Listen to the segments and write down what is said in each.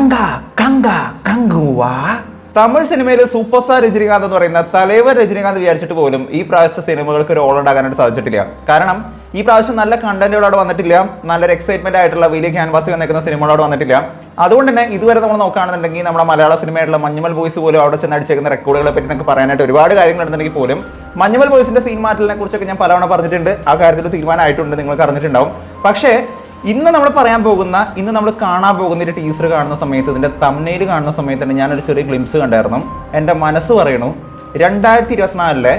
കങ്ക കങ്ക കങ്കുവ. തമിഴ് സിനിമയിൽ super star Rajinikanth എന്ന് പറയുന്ന തലൈവർ രജനികാന്ത് വിചാരിച്ചിട്ട് പോലും ഈ പ്രാവശ്യത്തെ സിനിമകൾക്ക് ഒരു ഓൾ ഉണ്ടാകാനായിട്ട് സാധിച്ചിട്ടില്ല. കാരണം ഈ പ്രാവശ്യം നല്ല കണ്ടന്റുകളോട് വന്നിട്ടില്ല, നല്ലൊരു എക്സൈറ്റ്മെന്റ് ആയിട്ടുള്ള വലിയ ക്യാൻവാസിൽ വന്നിരിക്കുന്ന സിനിമകളോട് വന്നിട്ടില്ല. അതുകൊണ്ട് തന്നെ ഇതുവരെ നമ്മൾ നോക്കുകയാണെന്നുണ്ടെങ്കിൽ നമ്മുടെ മലയാള സിനിമയായിട്ടുള്ള മഞ്ഞുമൽ ബോയ്സ് പോലും അവിടെ ചെന്ന് അടിച്ചേക്കുന്ന റെക്കോർഡുകളെ പറ്റി നമുക്ക് പറയാനായിട്ട് ഒരുപാട് കാര്യങ്ങൾ ഉണ്ടെങ്കിൽ പോലും മഞ്ഞുമൽ ബോയ്സിന്റെ സീൻ മാറ്റലിനെ കുറിച്ചൊക്കെ ഞാൻ പലവണ പറഞ്ഞിട്ടുണ്ട്. ആ കാര്യത്തിൽ തീരുമാനമായിട്ടുണ്ട്, നിങ്ങൾക്ക് അറിഞ്ഞിട്ടുണ്ടാവും. പക്ഷേ ഇന്ന് നമ്മൾ പറയാൻ പോകുന്ന, ഇന്ന് നമ്മൾ കാണാൻ പോകുന്ന ഒരു ടീസർ കാണുന്ന സമയത്ത്, ഇതിന്റെ തംബ്നെയിൽ കാണുന്ന സമയത്ത് തന്നെ ഞാനൊരു ചെറിയ ഗ്ലിംസ് കണ്ടായിരുന്നു. എൻ്റെ മനസ്സ് പറയണു 2024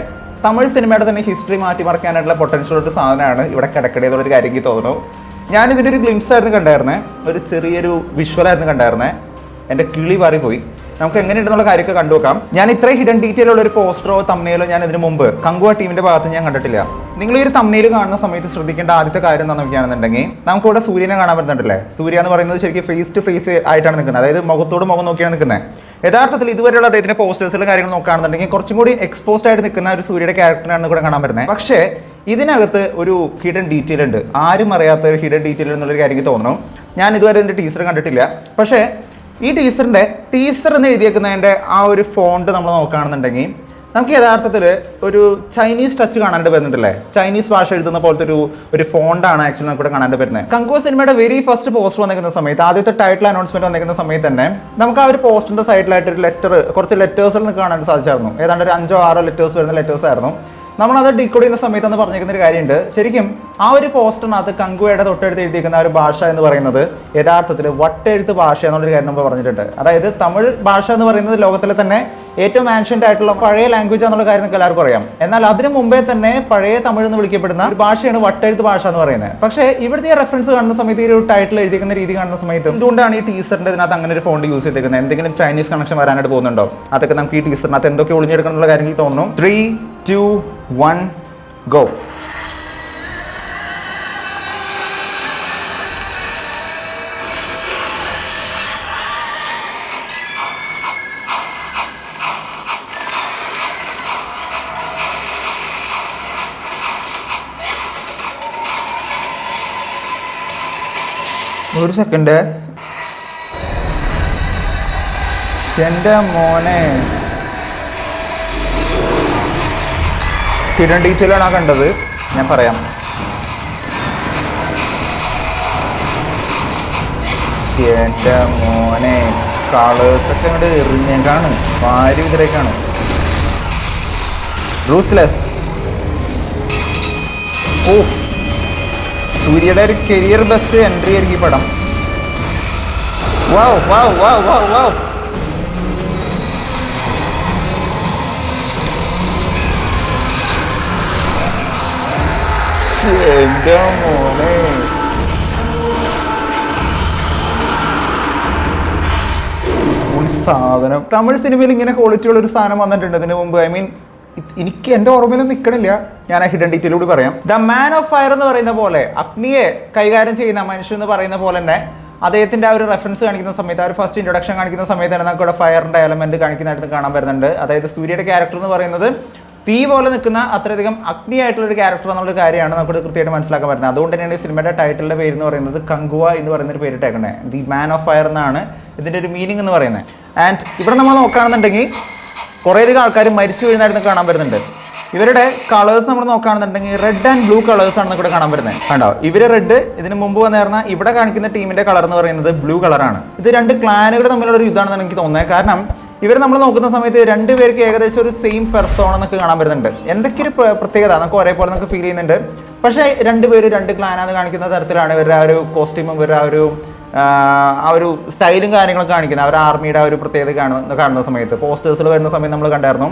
തമിഴ് സിനിമയുടെ തന്നെ ഹിസ്റ്ററി മാറ്റിമറിക്കാനായിട്ടുള്ള പൊട്ടൻഷ്യൽ ഒരു സാധനമാണ് ഇവിടെ കിടക്കടയെന്നുള്ളൊരു കാര്യം എനിക്ക് തോന്നുന്നു. ഞാനിതിൻ്റെ ഒരു ഗ്ലിംസ് ആയിരുന്നു കണ്ടായിരുന്നേ, ഒരു ചെറിയൊരു വിഷ്വലായിരുന്നു കണ്ടായിരുന്നേ. എൻ്റെ കിളി പാറിപ്പോയി. നമുക്ക് എങ്ങനെയുണ്ടെന്നുള്ള കാര്യമൊക്കെ കണ്ടുവെക്കാം. ഞാൻ ഇത്രയും ഹിഡൻ ഡീറ്റെയിൽ ഉള്ള ഒരു പോസ്റ്ററോ തംബ്നെയിലോ ഞാൻ ഇതിന് മുമ്പ് കങ്കുവ ടീമിന്റെ ഭാഗത്ത് ഞാൻ കണ്ടിട്ടില്ല. നിങ്ങൾ ഈ ഒരു തംബ്നെയിൽ കാണുന്ന സമയത്ത് ശ്രദ്ധിക്കേണ്ട ആദ്യത്തെ കാര്യം എന്താണെന്ന് നോക്കുകയാണെന്നുണ്ടെങ്കിൽ നമുക്കിവിടെ സൂര്യനെ കാണാൻ പറ്റുന്നുണ്ടല്ലേ. സൂര്യ എന്ന് പറയുന്നത് ശരിക്കും ഫേസ് ടു ഫേസ് ആയിട്ടാണ് നിൽക്കുന്നത്, അതായത് മുഖത്തോട് മുഖം നോക്കിയാണ് നിൽക്കുന്നത്. യഥാർത്ഥത്തിൽ ഇതുവരെയുള്ള അദ്ദേഹത്തിന്റെ പോസ്റ്റേഴ്സിലെ കാര്യങ്ങൾ നോക്കുകയാണെന്നുണ്ടെങ്കിൽ കുറച്ചും കൂടി എക്സ്പോസ്ഡ് ആയിട്ട് നിൽക്കുന്ന ഒരു സൂര്യയുടെ ക്യാരക്ടറാണ് കൂടെ കാണാൻ പറ്റുന്നത്. പക്ഷേ ഇതിനകത്ത് ഒരു ഹിഡൻ ഡീറ്റെയിൽ ഉണ്ട്, ആരും അറിയാത്ത ഒരു ഹിഡൻ ഡീറ്റെയിൽ എന്നുള്ളൊരു കാര്യം എനിക്ക് തോന്നുന്നു. ഞാൻ ഇതുവരെ ഇതിന്റെ ടീസർ കണ്ടിട്ടില്ല. പക്ഷേ ഈ ടീസറിന്റെ ടീസർ എന്ന് എഴുതിയേക്കുന്നതിൻ്റെ ആ ഒരു ഫോണ്ട് നമ്മൾ നോക്കുകയാണെന്നുണ്ടെങ്കിൽ നമുക്ക് യഥാർത്ഥത്തിൽ ഒരു ചൈനീസ് ടച്ച് കാണാണ്ട് വരുന്നുണ്ടല്ലേ. ചൈനീസ് ഭാഷ എഴുതുന്ന പോലത്തെ ഒരു ഫോണ്ടാണ് ആക്ച്വലി നമുക്ക് ഇവിടെ കാണാണ്ട് വരുന്നത്. കങ്കുവ സിനിമയുടെ വെരി ഫസ്റ്റ് പോസ്റ്റർ വന്നിരിക്കുന്ന സമയത്ത്, ആദ്യത്തെ ടൈറ്റിൽ അനൗൺസ്മെന്റ് വന്നിരിക്കുന്ന സമയത്ത് തന്നെ നമുക്ക് ആ ഒരു പോസ്റ്ററിന്റെ സൈഡിലായിട്ട് ഒരു ലെറ്റർ, കുറച്ച് ലെറ്റേഴ്സിൽ നിന്ന് കാണാൻ സാധിച്ചായിരുന്നു. ഏതാണ്ട് ഒരു 5-6 ലെറ്റേഴ്സ് വരുന്ന ലെറ്റേഴ്സ് ആയിരുന്നു. നമ്മളത് ഡീകോഡ് ചെയ്യുന്ന സമയത്ത് എന്ന് പറഞ്ഞിരിക്കുന്ന ഒരു കാര്യമുണ്ട്. ശരിക്കും ആ ഒരു പോസ്റ്ററിനകത്ത് കങ്കുവയുടെ തൊട്ടടുത്ത് എഴുതിയിരിക്കുന്ന ഒരു ഭാഷ എന്ന് പറയുന്നത് യഥാർത്ഥത്തിൽ വട്ടെഴുത്ത് ഭാഷ എന്നുള്ളൊരു കാര്യം നമ്മൾ പറഞ്ഞിട്ടുണ്ട്. അതായത് തമിഴ് ഭാഷ എന്ന് പറയുന്നത് ലോകത്തിലെ തന്നെ ഏറ്റവും ആൻഷ്യന്റ് ആയിട്ടുള്ള പഴയ ലാംഗ്വേജ് എന്നുള്ള കാര്യം നമുക്ക് എല്ലാവർക്കും അറിയാം. എന്നാൽ അതിന് മുമ്പേ തന്നെ പഴയ തമിഴ് എന്ന് വിളിക്കപ്പെടുന്ന ഒരു ഭാഷയാണ് വട്ടെഴുത്ത് ഭാഷ എന്ന് പറയുന്നത്. പക്ഷേ ഇവിടുത്തെ റെഫറൻസ് കാണുന്ന സമയത്ത്, ഈ ഒരു ടൈറ്റിൽ എഴുതിക്കുന്ന രീതി കാണുന്ന സമയത്ത് എന്തുകൊണ്ടാണ് ഈ ടീസറിന്റെ ഇതിനകത്ത് അങ്ങനെ ഒരു ഫോണ്ട് യൂസ് ചെയ്തിരിക്കുന്നത്? എന്തെങ്കിലും ചൈനീസ് കണക്ഷൻ വരാനായിട്ട് പോകുന്നുണ്ടോ? അതൊക്കെ നമുക്ക് ഈ ടീസറിനകത്ത് എന്തൊക്കെ ഒളിഞ്ഞെടുക്കണം എന്നുള്ള കാര്യം എനിക്ക് തോന്നുന്നു. 3, 2, 1 go. ഒരു സെക്കൻഡ്, എൻ്റെ മോനെ ഹിഡൻ ഡീറ്റെയിലാണ് ആ കണ്ടത്. ഞാൻ പറയാം. എൻ്റെ മോനെ കളേഴ്സൊക്കെ അങ്ങോട്ട് എറിഞ്ഞേക്കാണ്, വാരി ഇതിലേക്കാണ്. റൂത്ത്ലെസ്. ഓ, സൂര്യയുടെ ഒരു കരിയർ ബെസ്റ്റ് എൻട്രി ആയിരിക്കും ഈ പടം. വാവ് വാവ് വാവ് വാവ് വാവ്. എൻ്റെ മോനെ സാധനം. തമിഴ് സിനിമയിൽ ഇങ്ങനെ ക്വാളിറ്റി ഉള്ള ഒരു സാധനം വന്നിട്ടുണ്ട് ഇതിനു മുമ്പ്. ഐ മീൻ എനിക്ക് എൻ്റെ ഓർമ്മയിലൊന്നും നിൽക്കണില്ല. ഞാൻ ആ ഹിഡൻ ഡീറ്റെയിലൂടെ പറയാം. ദ മാൻ ഓഫ് ഫയർ എന്ന് പറയുന്ന പോലെ, അഗ്നിയെ കൈകാര്യം ചെയ്യുന്ന മനുഷ്യൻ എന്ന് പറയുന്ന പോലെ തന്നെ അദ്ദേഹത്തിന്റെ ആ ഒരു റെഫറൻസ് കാണിക്കുന്ന സമയത്ത്, ആ ഒരു ഫസ്റ്റ് ഇൻട്രൊഡക്ഷൻ കാണിക്കുന്ന സമയത്ത് തന്നെ നമുക്ക് ഇവിടെ ഫയറിന്റെ എലമെന്റ് കാണിക്കുന്നതായിട്ട് കാണാൻ വരുന്നുണ്ട്. അതായത് സൂര്യയുടെ ക്യാരക്ടർ എന്ന് പറയുന്നത് തീ പോലെ നിൽക്കുന്ന അത്രയധികം അഗ്നിയായിട്ടുള്ള ഒരു ക്യാരക്ടർ എന്നുള്ള കാര്യമാണ് നമുക്ക് കൃത്യമായിട്ട് മനസ്സിലാക്കാൻ പറ്റുന്നത്. അതുകൊണ്ട് തന്നെയാണ് ഈ സിനിമയുടെ ടൈറ്റിലിന്റെ പേര് എന്ന് പറയുന്നത് കങ്കുവ എന്ന് പറയുന്ന ഒരു പേരിട്ടേക്കണേ. ദി മാൻ ഓഫ് ഫയർ എന്നാണ് ഇതിന്റെ ഒരു മീനിങ് എന്ന് പറയുന്നത്. ആൻഡ് ഇവിടെ നമ്മൾ നോക്കുകയാണെന്നുണ്ടെങ്കിൽ കുറേയധികം ആൾക്കാർ മരിച്ചു വീഴുന്നതായിട്ട് കാണാൻ വരുന്നുണ്ട്. ഇവരുടെ കളേഴ്സ് നമ്മൾ നോക്കുകയാണെന്നുണ്ടെങ്കിൽ റെഡ് ആൻഡ് ബ്ലൂ കളേഴ്സ് ആണ് ഇവിടെ കാണാൻ വരുന്നത്. കണ്ടോ, ഇവര് റെഡ്, ഇതിന് മുമ്പ് വന്നിരുന്ന ഇവിടെ കാണിക്കുന്ന ടീമിന്റെ കളർ എന്ന് പറയുന്നത് ബ്ലൂ കളറാണ്. ഇത് രണ്ട് ക്ലാനുകൾ തമ്മിലുള്ള ഒരു ഇതാണെന്നാണ് എനിക്ക് തോന്നുന്നത്. കാരണം ഇവർ നമ്മൾ നോക്കുന്ന സമയത്ത് രണ്ടുപേർക്ക് ഏകദേശം ഒരു സെയിം പെർസോൺ എന്നൊക്കെ കാണാൻ വരുന്നുണ്ട്. എന്തൊക്കെ ഒരു പ്രത്യേകത നമുക്ക് ഒരേപോലെ നമുക്ക് ഫീൽ ചെയ്യുന്നുണ്ട്. പക്ഷേ രണ്ടുപേരും രണ്ട് ക്ലാനാന്ന് കാണിക്കുന്ന തരത്തിലാണ് ഇവരുടെ ആ ഒരു കോസ്റ്റ്യൂമും ഇവരുടെ ആ ഒരു സ്റ്റൈലും കാര്യങ്ങളൊക്കെ കാണിക്കുന്നത്. അവർ ആർമിയുടെ ആ ഒരു പ്രത്യേകത കാണുന്ന സമയത്ത് പോസ്റ്റേഴ്സിൽ വരുന്ന സമയത്ത് നമ്മൾ കണ്ടായിരുന്നു.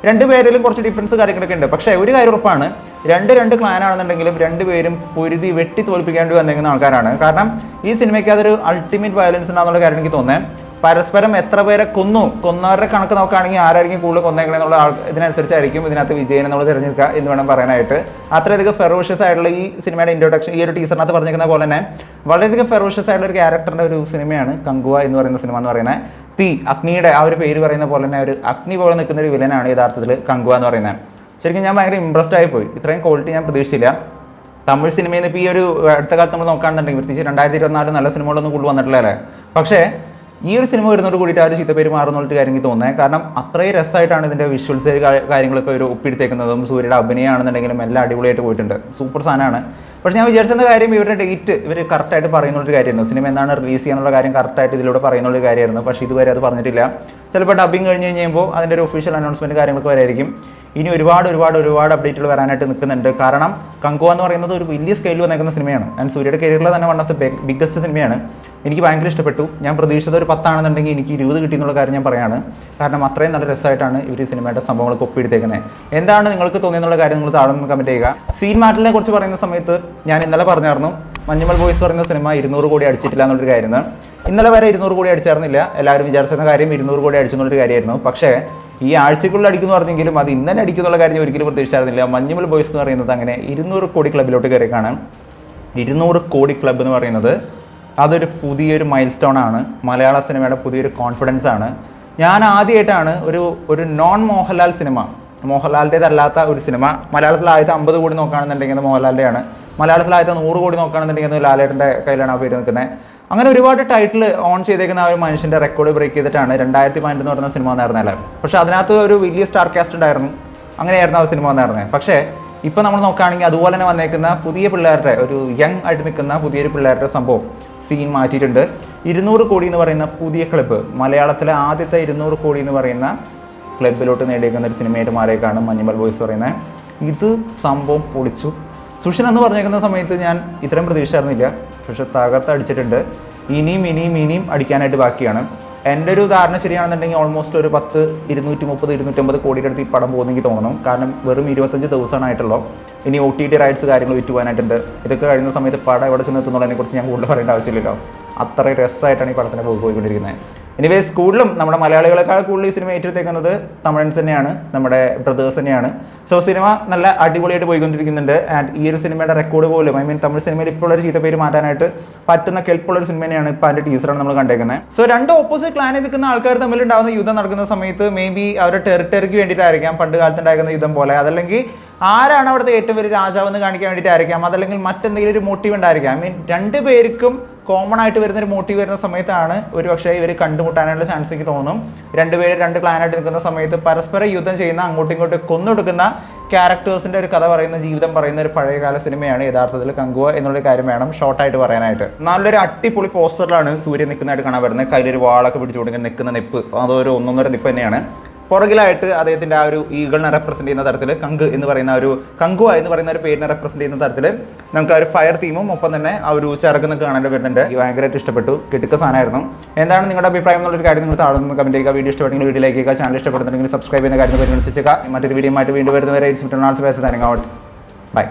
രണ്ടുപേരിലും കുറച്ച് ഡിഫറൻസ് കാര്യങ്ങളൊക്കെ ഉണ്ട്. പക്ഷേ ഒരു കാര്യം ഉറപ്പാണ്, രണ്ട് ക്ലാനാണെന്നുണ്ടെങ്കിലും രണ്ടുപേരും പൊരുതി വെട്ടി തോൽപ്പിക്കേണ്ടി വന്നിരിക്കുന്ന ആൾക്കാരാണ്. കാരണം ഈ സിനിമയ്ക്ക് അതൊരു അൾട്ടിമേറ്റ് വയലൻസ് ഉണ്ടാകുന്നുള്ള കാര്യം എനിക്ക് തോന്നുന്നത്. പരസ്പരം എത്ര പേരെ കൊന്നവരുടെ കണക്ക് നോക്കുകയാണെങ്കിൽ ആരായിരിക്കും കൂടുതൽ കൊന്നേക്കണെന്നുള്ള ഇതിനനുസരിച്ചായിരിക്കും ഇതിനകത്ത് വിജയൻ എന്നുള്ളത് തിരഞ്ഞെടുക്കുക എന്ന് വേണം പറയാനായിട്ട്. അത്രയധികം ഫെറോഷ്യസ് ആയിട്ടുള്ള ഈ സിനിമയുടെ ഇൻട്രൊഡക്ഷൻ, ഈ ഒരു ടീസറിനകത്ത് പറഞ്ഞിരിക്കുന്ന പോലെ തന്നെ വളരെയധികം ഫെറോഷ്യസ് ആയിട്ടുള്ള ഒരു ക്യാരക്ടറിന്റെ ഒരു സിനിമയാണ് കങ്കുവ എന്ന് പറയുന്ന സിനിമ എന്ന് പറയുന്നത്. തീ, അഗ്നിയുടെ ആ ഒരു പേര് പറയുന്ന പോലെ തന്നെ ഒരു അഗ്നി പോലെ നിൽക്കുന്ന ഒരു വില്ലനാണ് യഥാർത്ഥത്തിൽ കങ്കുവ എന്ന് പറയുന്നത്. ശരിക്കും ഞാൻ ഭയങ്കര ഇംപ്രസ്ഡ് ആയിപ്പോയി. ഇത്രയും ക്വാളിറ്റി ഞാൻ പ്രതീക്ഷിച്ചില്ല. തമിഴ് സിനിമയിൽ നിന്ന് ഇപ്പോൾ ഈ ഒരു അടുത്ത കാലത്ത് നമ്മൾ നോക്കുകയാണെന്നുണ്ടെങ്കിൽ പ്രത്യേകിച്ച് 2024 നല്ല സിനിമകളൊന്നും കൂടുതൽ വന്നിട്ടില്ല അല്ലേ. പക്ഷേ ഈ ഒരു സിനിമ വരുന്നതോട് കൂടിയിട്ട് ആ ഒരു ചീത്തപ്പേര് മാറുന്നൊരു കാര്യം എനിക്ക് തോന്നുന്നത്. കാരണം അത്രയും രസമായിട്ടാണ് ഇതിൻ്റെ വിഷ്വൽസ് കാര്യങ്ങളൊക്കെ ഒരു ഒപ്പിയെടുത്തേക്കുന്നതും സൂര്യയുടെ അഭിനയമാണെന്നുണ്ടെങ്കിലും എല്ലാം അടിപൊളിയായിട്ട് പോയിട്ടുണ്ട്. സൂപ്പർ സാധനമാണ്. പക്ഷേ ഞാൻ വിചാരിച്ച കാര്യം ഇവരുടെ ഡേറ്റ് ഇവർ കറക്റ്റായിട്ട് പറയുന്നൊരു കാര്യമായിരുന്നു. സിനിമ എന്നാണ് റിലീസ് ചെയ്യാനുള്ള കാര്യം കറക്റ്റായിട്ട് ഇതിലൂടെ പറയുന്നൊരു കാര്യമായിരുന്നു. പക്ഷേ ഇതുവരെ അത് പറഞ്ഞിട്ടില്ല. ചിലപ്പോൾ ഡബിങ് കഴിഞ്ഞ് കഴിയുമ്പോൾ അതിൻ്റെ ഒരു ഒഫീഷ്യൽ അനൗൺസ്മെൻറ്റ് കാര്യങ്ങളൊക്കെ വരായിരിക്കും. ഇനി ഒരുപാട് അപ്ഡേറ്റുകൾ വരാനായിട്ട് നിൽക്കുന്നുണ്ട്. കാരണം കങ്കുവ എന്ന് പറയുന്നത് ഒരു വലിയ സ്കെയിൽ വന്നേക്കുന്ന സിനിമയാണ്. ആൻഡ് സൂര്യയുടെ കരിയറിലെ തന്നെ വൺ ഓഫ് ദ ബിഗ്ഗസ്റ്റ് സിനിമയാണ്. എനിക്ക് ഭയങ്കര ഇഷ്ടപ്പെട്ടു. ഞാൻ പ്രതീക്ഷിച്ചത് ഒരു 10 ആണെന്നുണ്ടെങ്കിൽ എനിക്ക് 20 കിട്ടിയെന്നുള്ള കാര്യം ഞാൻ പറയാണ്. കാരണം അത്രയും നല്ല രസമായിട്ടാണ് ഇവർ ഈ സിനിമയുടെ സംഭവങ്ങളൊക്കെ ഒപ്പിയെടുത്തേക്കുന്നത്. എന്താണ് നിങ്ങൾക്ക് തോന്നിയെന്നുള്ള കാര്യം നിങ്ങൾ താഴെ നിന്ന് കമൻറ്റ് ചെയ്യുക. സീൻ മാറ്റലിനെ കുറിച്ച് പറയുന്ന സമയത്ത് ഞാൻ ഇന്നലെ പറഞ്ഞായിരുന്നു മഞ്ഞുമൽ ബോയ്സ് പറയുന്ന സിനിമ 200 കോടി അടിച്ചിട്ടില്ല എന്നുള്ളൊരു കാര്യമാണ്. ഇന്നലെ വരെ 200 കോടി അടിച്ചായിരുന്നില്ല. എല്ലാവരും വിചാരിച്ചിരുന്ന കാര്യം 200 കോടി അടിച്ചെന്നുള്ളൊരു കാര്യമായിരുന്നു. പക്ഷേ ഈ ആഴ്ചക്കുള്ളിൽ അടിക്കുമെന്ന് പറഞ്ഞെങ്കിലും അത് ഇന്നലെ അടിക്കുന്നുള്ള കാര്യം ഒരിക്കലും പ്രതീക്ഷിച്ചായിരുന്നില്ല. മഞ്ഞുമൽ ബോയ്സ് എന്ന് പറയുന്നത് അങ്ങനെ 200 കോടി ക്ലബിലോട്ട് കയറിയേക്കാണ്. 200 കോടി ക്ലബ്ബ് എന്ന് പറയുന്നത് അതൊരു പുതിയൊരു മൈൽ സ്റ്റോൺ ആണ്. മലയാള സിനിമയുടെ പുതിയൊരു കോൺഫിഡൻസ് ആണ്. ഞാൻ ആദ്യമായിട്ടാണ് ഒരു നോൺ മോഹൻലാൽ സിനിമ, മോഹൻലാലിൻ്റെതല്ലാത്ത ഒരു സിനിമ മലയാളത്തിൽ ആദ്യത്തെ 50 കോടി നോക്കുകയാണെന്നുണ്ടെങ്കിൽ അത് മോഹൻലാലിൻ്റെയാണ്. മലയാളത്തിൽ ആദ്യത്തെ 100 കോടി നോക്കുകയാണെന്നുണ്ടെങ്കിൽ അത് ലാലേട്ടൻ്റെ കയ്യിലാണ് ആ പേര് നിൽക്കുന്നത്. അങ്ങനെ ഒരുപാട് ടൈറ്റിൽ ഓൺ ചെയ്തേക്കുന്ന ആ ഒരു മനുഷ്യൻ്റെ റെക്കോർഡ് ബ്രേക്ക് ചെയ്തിട്ടാണ് 2015 എന്ന് പറയുന്ന സിനിമ വന്നിരുന്നത്. പക്ഷേ അതിനകത്ത് ഒരു വലിയ സ്റ്റാർ കാസ്റ്റ് ഉണ്ടായിരുന്നു. അങ്ങനെയായിരുന്നു ആ സിനിമ വന്നിരുന്നത്. പക്ഷേ ഇപ്പോൾ നമ്മൾ നോക്കുകയാണെങ്കിൽ അതുപോലെ തന്നെ വന്നേക്കുന്ന പുതിയ പിള്ളേരുടെ ഒരു യങ് ആയിട്ട് നിൽക്കുന്ന പുതിയൊരു പിള്ളേരുടെ സംഭവം സീൻ മാറ്റിയിട്ടുണ്ട്. 200 കോടി എന്ന് പറയുന്ന പുതിയ ക്ലബ്ബ്, മലയാളത്തിലെ ആദ്യത്തെ 200 കോടി എന്ന് പറയുന്ന ക്ലബിലോട്ട് നേടിയേക്കുന്ന ഒരു സിനിമയായിട്ട് മാറിയേക്കാണ് മഞ്ഞുമൽ ബോയ്സ് പറയുന്നത്. ഇത് സംഭവം പൊളിച്ചു. സുഷിൻ എന്ന് പറഞ്ഞേക്കുന്ന സമയത്ത് ഞാൻ ഇത്രയും പ്രതീക്ഷിച്ചിരുന്നില്ല. പക്ഷെ തകർത്തടിച്ചിട്ടുണ്ട്. ഇനിയും അടിക്കാനായിട്ട് ബാക്കിയാണ്. എൻ്റെ ഒരു ധാരണ ശരിയാണെന്നുണ്ടെങ്കിൽ ഓൾമോസ്റ്റ് ഒരു 230-250 കോടിയുടെ അടുത്ത് ഈ പടം പോകുന്നെങ്കിൽ തോന്നണം. കാരണം വെറും 25 ദിവസമായിട്ടുള്ളൂ. ഇനി OTT റൈറ്റ്സ് കാര്യങ്ങൾ വിറ്റ് പോകാനായിട്ടുണ്ട്. ഇതൊക്കെ കഴിയുന്ന സമയത്ത് പടം എവിടെ ചെന്ന് എത്തുന്നതിനെക്കുറിച്ച് ഞാൻ കൂടുതൽ പറയേണ്ട ആവശ്യമില്ലല്ലോ. അത്രയും രസമായിട്ടാണ് ഈ പടത്തിനെ പോയിക്കൊണ്ടിരിക്കുന്നത്. എനിവേ സ്കൂളിലും നമ്മുടെ മലയാളികളെക്കാൾ കൂടുതൽ ഈ സിനിമ ഏറ്റെടുത്തേക്കുന്നത് തമിഴൻസ് തന്നെയാണ്, നമ്മുടെ ബ്രദേഴ്സ് തന്നെയാണ്. സോ സിനിമ നല്ല അടിപൊളിയായിട്ട് പോയിക്കൊണ്ടിരിക്കുന്നുണ്ട്. ആൻഡ് ഈ ഒരു സിനിമയുടെ റെക്കോർഡ് പോലും തമിഴ് സിനിമയിൽ ഇപ്പോൾ ഒരു ചീത്ത പേര് മാറ്റാനായിട്ട് പറ്റുന്ന കെൽപ്പുള്ളൊരു സിനിമ തന്നെയാണ്. ഇപ്പോൾ അതിൻ്റെ ടീസറാണ് നമ്മൾ കണ്ടേക്കുന്നത്. സോ രണ്ട് ഓപ്പോസിറ്റ് ക്ലാനിൽ നിൽക്കുന്ന ആൾക്കാർ തമ്മിലുണ്ടാകുന്ന യുദ്ധം നടക്കുന്ന സമയത്ത് മേ ബി അവരുടെ ടെറിട്ടറിക്ക് വേണ്ടിയിട്ടായിരിക്കാം പണ്ട് കാലത്തുണ്ടായിരുന്ന യുദ്ധം പോലെ. അതല്ലെങ്കിൽ ആരാണ് അവിടുത്തെ ഏറ്റവും വലിയ രാജാവെന്ന് കാണിക്കാൻ വേണ്ടിയിട്ടായിരിക്കാം. അതല്ലെങ്കിൽ മറ്റെന്തെങ്കിലും ഒരു മോട്ടീവ് ഉണ്ടായിരിക്കാം. രണ്ട് പേർക്കും കോമൺ ആയിട്ട് വരുന്നൊരു മോട്ടീവ് വരുന്ന സമയത്താണ് ഒരു പക്ഷേ ഇവർ കണ്ടുമുട്ടാനുള്ള ചാൻസ് എനിക്ക് തോന്നും. രണ്ടുപേര് രണ്ട് ക്ലാനായിട്ട് നിൽക്കുന്ന സമയത്ത് പരസ്പരം യുദ്ധം ചെയ്യുന്ന അങ്ങോട്ടും ഇങ്ങോട്ടും കൊന്നൊടുക്കുന്ന ക്യാരക്ടേഴ്സിൻ്റെ ഒരു കഥ പറയുന്ന ജീവിതം പറയുന്ന ഒരു പഴയകാല സിനിമയാണ് യഥാർത്ഥത്തിൽ കങ്കുവ എന്നുള്ള കാര്യം വേണം ഷോർട്ടായിട്ട് പറയാനായിട്ട്. നല്ലൊരു അടിപൊളി പോസ്റ്ററിലാണ് സൂര്യൻ നിൽക്കുന്നതായിട്ട് കാണാൻ വരുന്നത്. കയ്യിലൊരു വാളൊക്കെ പിടിച്ചുകൊണ്ട് നിൽക്കുന്ന നിപ്പ്, അതൊരു 1.5 നിപ്പ് തന്നെയാണ്. പുറകിലായിട്ട് അദ്ദേഹത്തിൻ്റെ ആ ഒരു ഈഗിളിനെ റെപ്രസെൻറ്റ് ചെയ്യുന്ന തരത്തിൽ കങ്കുവ എന്ന് പറയുന്ന ഒരു പേരിനെ റെപ്രസെൻറ്റ് ചെയ്യുന്ന തരത്തിൽ നമുക്ക് ആ ഒരു ഫയർ തീമും ഒപ്പം തന്നെ ആ ഒരു ചിറകൊക്കെ കാണേണ്ടി വരുന്നുണ്ട്. ഈ ഭയങ്കരമായിട്ട് ഇഷ്ടപ്പെട്ടു. കിട്ടുക സാധനമായിരുന്നു. എന്താണ് നിങ്ങളുടെ അഭിപ്രായം എന്നുള്ളൊരു കാര്യം നിങ്ങൾ താഴെ നിന്ന് കമൻറ്റ് ചെയ്യുക. വീഡിയോ ഇഷ്ടപ്പെട്ടെങ്കിൽ വീഡിയോ ലൈക്ക് ചെയ്യുക. ചാനൽ ഇഷ്ടപ്പെടുന്നുണ്ടെങ്കിൽ സബ്സ്ക്രൈബ് ചെയ്യുന്ന കാര്യം പരിഗണിച്ചേക്കുക. മറ്റൊരു വീഡിയോ ആയിട്ട് വീണ്ടും വരുന്നവരെ ബൈ.